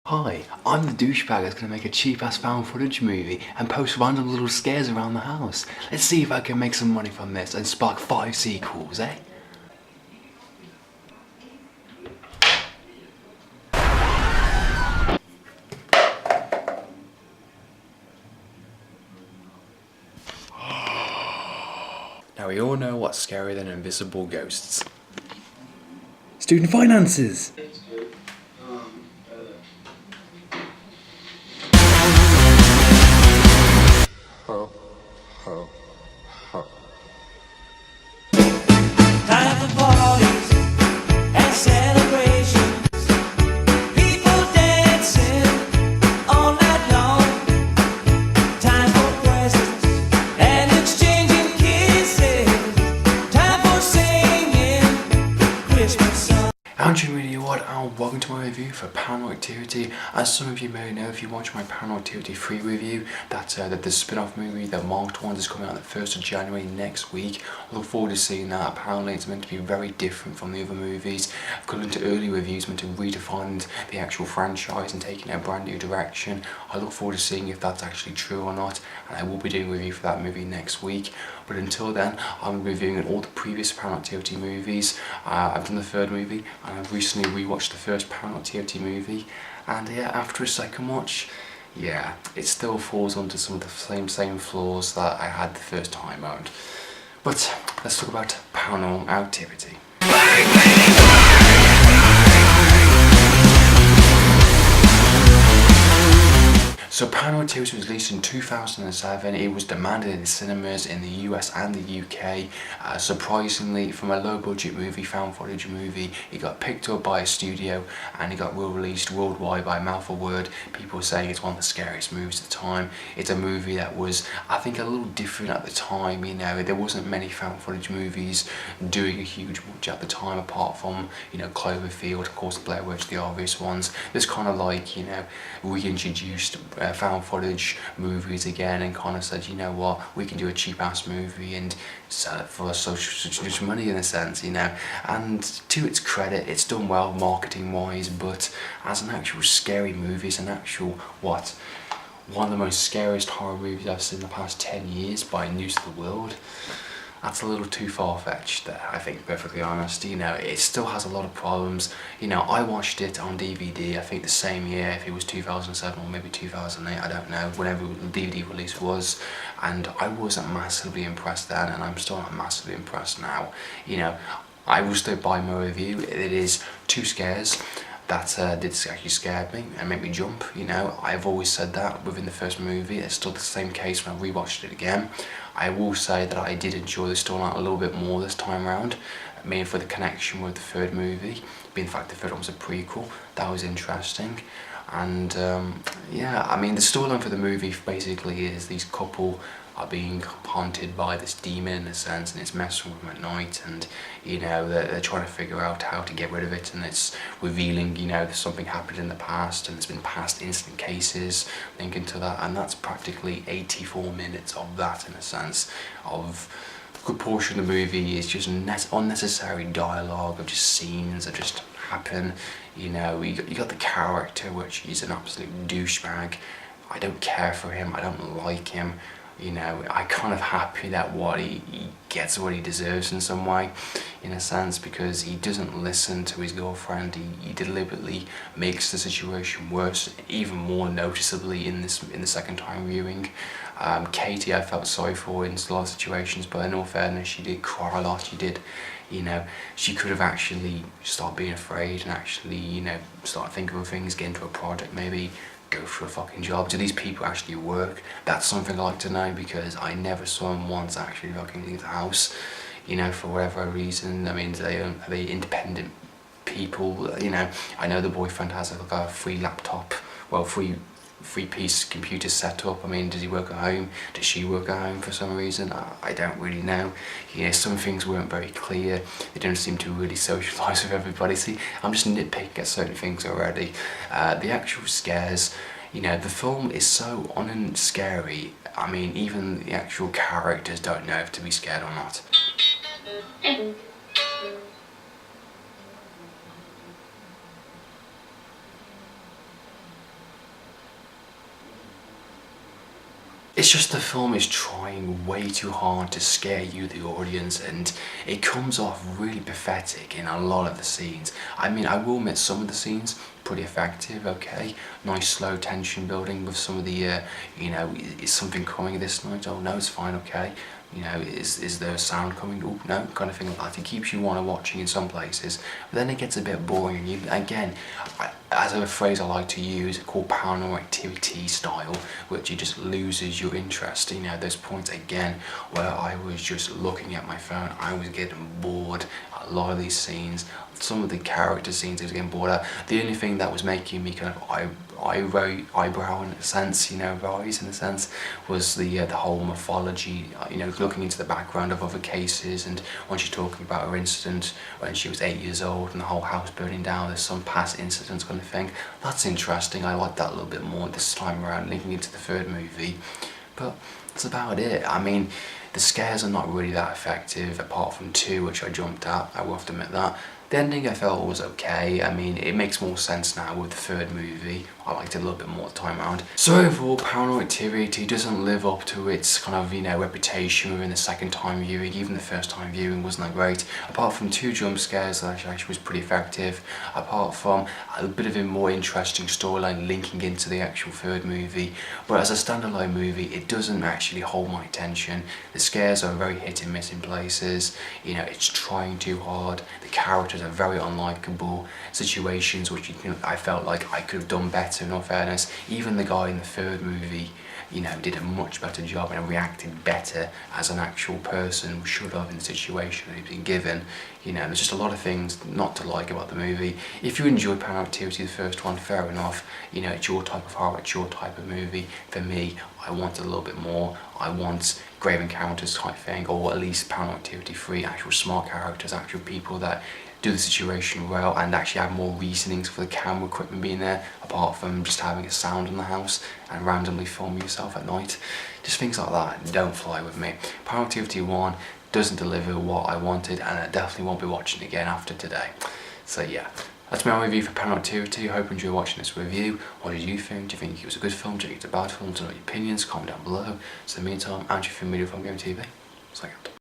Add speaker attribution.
Speaker 1: Hi, I'm the douchebag that's gonna make a cheap-ass found footage movie and post random little scares around the house. Let's see if I can make some money from this and spark 5 sequels, eh? Now we all know what's scarier than invisible ghosts. Student finances!
Speaker 2: Ho, ho, ho.
Speaker 3: Time for parties and celebrations. People dancing all night long. Time for presents and exchanging kisses. Time for singing Christmas songs.
Speaker 1: Andrew Radio what and welcome to my review for Paranormal Activity. As some of you may know if you watch my Paranormal Activity 3 review, that's the spin-off movie that Mark Twain is coming out the 1st of January next week. I look forward to seeing that. Apparently it's meant to be very different from the other movies. According to early reviews, meant to redefine the actual franchise and taking it a brand new direction. I look forward to seeing if that's actually true or not, and I will be doing a review for that movie next week. But until then, I'm reviewing all the previous Paranormal Activity movies. I've done the third movie, and I've recently rewatched the first Paranormal Activity movie, and yeah, after a second watch, yeah, it still falls onto some of the same flaws that I had the first time around. But let's talk about Paranormal Activity. So Paranormal Activity was released in 2007. It was demanded in cinemas in the US and the UK. Surprisingly, from a low budget movie, found footage movie, it got picked up by a studio and it got released worldwide by mouth of word. People were saying it's one of the scariest movies at the time. It's a movie that was, I think, a little different at the time. You know, there wasn't many found footage movies doing a huge much at the time, apart from, you know, Cloverfield, of course, Blair Witch, the obvious ones. This kind of like, you know, reintroduced found footage movies again and kind of said, you know what, we can do a cheap ass movie and sell it for such money in a sense, you know. And to its credit, it's done well marketing wise, but as an actual scary movie, it's an actual one of the most scariest horror movies I've seen in the past 10 years by news to the world. That's a little too far-fetched there, I think, perfectly honest. You know, it still has a lot of problems. You know, I watched it on DVD, I think the same year, if it was 2007 or maybe 2008, I don't know, whenever the DVD release was, and I wasn't massively impressed then, and I'm still not massively impressed now. You know, I will still buy my review. It is 2 scares that did actually scare me and make me jump. You know, I've always said that within the first movie. It's still the same case when I rewatched it again. I will say that I did enjoy the storyline a little bit more this time around, mainly for the connection with the third movie, being the fact the third one was a prequel. That was interesting. And yeah, I mean, the storyline for the movie basically is these couple are being haunted by this demon in a sense, and it's messing with them at night, and you know, they're trying to figure out how to get rid of it, and it's revealing, you know, something happened in the past and there's been past incident cases linking to that, and that's practically 84 minutes of that in a sense. Of a good portion of the movie is just unnecessary dialogue of just scenes that just happen. You know, you got the character, which is an absolute douchebag. I don't care for him, I don't like him. You know, I'm kind of happy that he gets what he deserves in some way, in a sense, because he doesn't listen to his girlfriend. He deliberately makes the situation worse, even more noticeably in the second time viewing. Katie, I felt sorry for in a lot of situations, but in all fairness, she did cry a lot. She did, you know, she could have actually started being afraid and actually, you know, start thinking of things, get into a project maybe. Go for a fucking job. Do these people actually work? That's something I like to know, because I never saw them once actually fucking leave the house, you know, for whatever reason. I mean, are they independent people? You know, I know the boyfriend has a free laptop, well, free-piece computer setup. I mean, does he work at home? Does she work at home for some reason? I don't really know. Yeah, some things weren't very clear. They don't seem to really socialise with everybody. See, I'm just nitpicking at certain things already. The actual scares, you know, the film is so unscary. I mean, even the actual characters don't know if to be scared or not. It's just the film is trying way too hard to scare you, the audience, and it comes off really pathetic in a lot of the scenes. I mean, I will admit some of the scenes pretty effective, okay? Nice slow tension building with some of the, you know, is something coming this night? Oh no, it's fine, okay. You know, is there a sound coming? Oh no, kind of thing like that. It keeps you wanting watching in some places, but then it gets a bit boring. And you, again, as a phrase I like to use, called paranormal activity style, which it just loses your interest. You know, there's points again where I was just looking at my phone, I was getting bored. A lot of these scenes, some of the character scenes, I was getting bored at. The only thing that was making me kind of eyebrow in a sense, you know, rise in a sense, was the whole mythology. You know, looking into the background of other cases, and when she's talking about her incident when she was 8 years old and the whole house burning down, there's some past incidents kind of thing. That's interesting. I like that a little bit more this time around, linking into the third movie. But that's about it. I mean, the scares are not really that effective, apart from 2, which I jumped at, I will have to admit that. The ending I felt was okay. I mean, it makes more sense now with the third movie. I liked it a little bit more time around. So overall, Paranormal Activity doesn't live up to its kind of, you know, reputation within the second time viewing. Even the first time viewing wasn't that great. Apart from 2 jump scares that actually was pretty effective. Apart from a bit of a more interesting storyline linking into the actual third movie. But as a standalone movie, it doesn't actually hold my attention. The scares are very hit and miss in places. You know, it's trying too hard. The characters are very unlikable. Situations which, you know, I felt like I could have done better, in all fairness. Even the guy in the third movie, you know, did a much better job and reacted better as an actual person should have in the situation that he'd been given. You know, there's just a lot of things not to like about the movie. If you enjoyed Paranormal Activity, the first one, fair enough. You know, it's your type of horror, it's your type of movie. For me, I want a little bit more. I want Grave Encounters type thing, or at least Paranormal Activity 3, actual smart characters, actual people that do the situation well and actually have more reasonings for the camera equipment being there, apart from just having a sound in the house and randomly filming yourself at night. Just things like that don't fly with me. Paranormal Activity 1 doesn't deliver what I wanted, and I definitely won't be watching it again after today. So yeah, that's my review for Paranormal Activity. I hope you enjoyed watching this review. What did you think? Do you think it was a good film? Do you think it's a bad film? Do you know your opinions? Comment down below. So in the meantime, Andrew from Media from Game TV. Second.